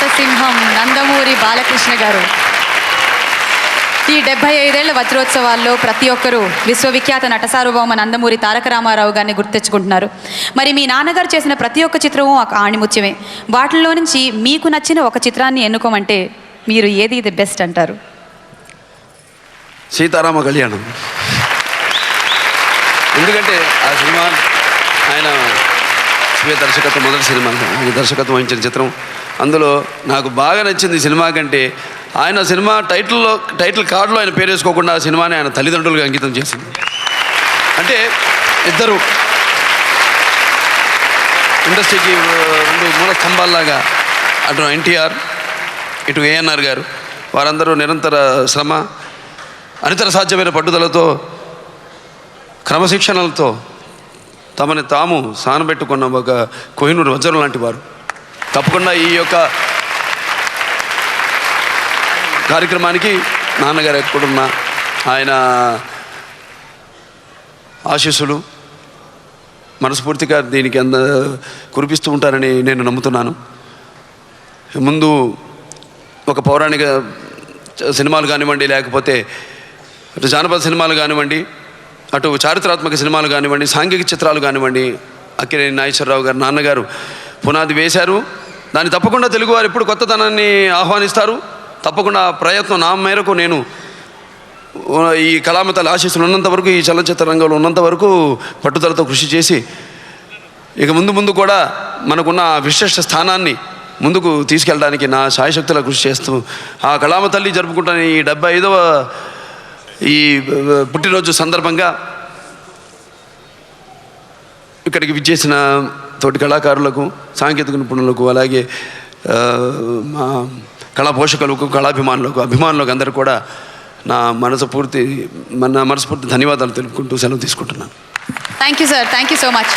నటసింహం నందమూరి బాలకృష్ణ గారు ఈ 75 వజ్రోత్సవాల్లో ప్రతి ఒక్కరూ విశ్వవిఖ్యాత నట సార్వభౌమ నందమూరి తారక రామారావు గారిని గుర్తెచ్చుకుంటున్నారు. మరి మీ నాన్నగారు చేసిన ప్రతి ఒక్క చిత్రము ఒక ఆణిముత్యమే. వాటిల్లో నుంచి మీకు నచ్చిన ఒక చిత్రాన్ని ఎన్నుకోమంటే మీరు ఏది ది బెస్ట్ అంటారు? సీతారామ కళ్యాణం. ఎందుకంటే ఆ సినిమా ఆయన స్వీయ దర్శకత్వం, మొదటి సినిమా ఆయన దర్శకత్వం వహించిన చిత్రం. అందులో నాకు బాగా నచ్చింది సినిమా కంటే ఆయన సినిమా టైటిల్ కార్డులో ఆయన పేరు వేసుకోకుండా ఆ సినిమాని ఆయన తల్లిదండ్రులకు అంకితం చేసింది. అంటే ఇద్దరు ఇండస్ట్రీకి రెండు మూల స్తంభాల్లాగా, అటు ఎన్టీఆర్ ఇటు ఏఎన్ఆర్ గారు, వారందరూ నిరంతర శ్రమ, అనితర సాధ్యమైన పట్టుదలతో, క్రమశిక్షణలతో తమని తాము సానబెట్టుకున్న ఒక కోహినూరు వజ్రం లాంటి వారు. తప్పకుండా ఈ యొక్క కార్యక్రమానికి నాన్నగారు ఎక్కడున్న ఆయన ఆశీస్సులు మనస్ఫూర్తిగా దీనికి కురిపిస్తూ ఉంటారని నేను నమ్ముతున్నాను. ముందు ఒక పౌరాణిక సినిమాలు కానివ్వండి, లేకపోతే అటు జానపద సినిమాలు కానివ్వండి, అటు చారిత్రాత్మక సినిమాలు కానివ్వండి, సాంఘిక చిత్రాలు కానివ్వండి, అక్కినేని నాగేశ్వరరావు గారు నాన్నగారు పునాది వేశారు. దాన్ని తప్పకుండా తెలుగువారు ఎప్పుడు కొత్తతనాన్ని ఆహ్వానిస్తారు. తప్పకుండా ప్రయత్నం నా మేరకు నేను ఈ కళామతల ఆశీస్సులు ఉన్నంత వరకు, ఈ చలనచిత్ర రంగంలో ఉన్నంత వరకు పట్టుదలతో కృషి చేసి ఇక ముందు కూడా మనకున్న విశిష్ట స్థానాన్ని ముందుకు తీసుకెళ్ళడానికి నా శాయశక్తుల కృషి చేస్తూ ఆ కళామ తల్లి జరుపుకుంటున్న ఈ 75వ ఈ పుట్టినరోజు సందర్భంగా ఇక్కడికి విచ్చేసిన తోటి కళాకారులకు, సాంకేతిక నిపుణులకు, అలాగే మా కళా పోషకులకు, అభిమానులకు అందరూ కూడా నా మనస్ఫూర్తి ధన్యవాదాలు తెలుపుకుంటూ సెలవు తీసుకుంటున్నాను. Thank you sir, thank you so much.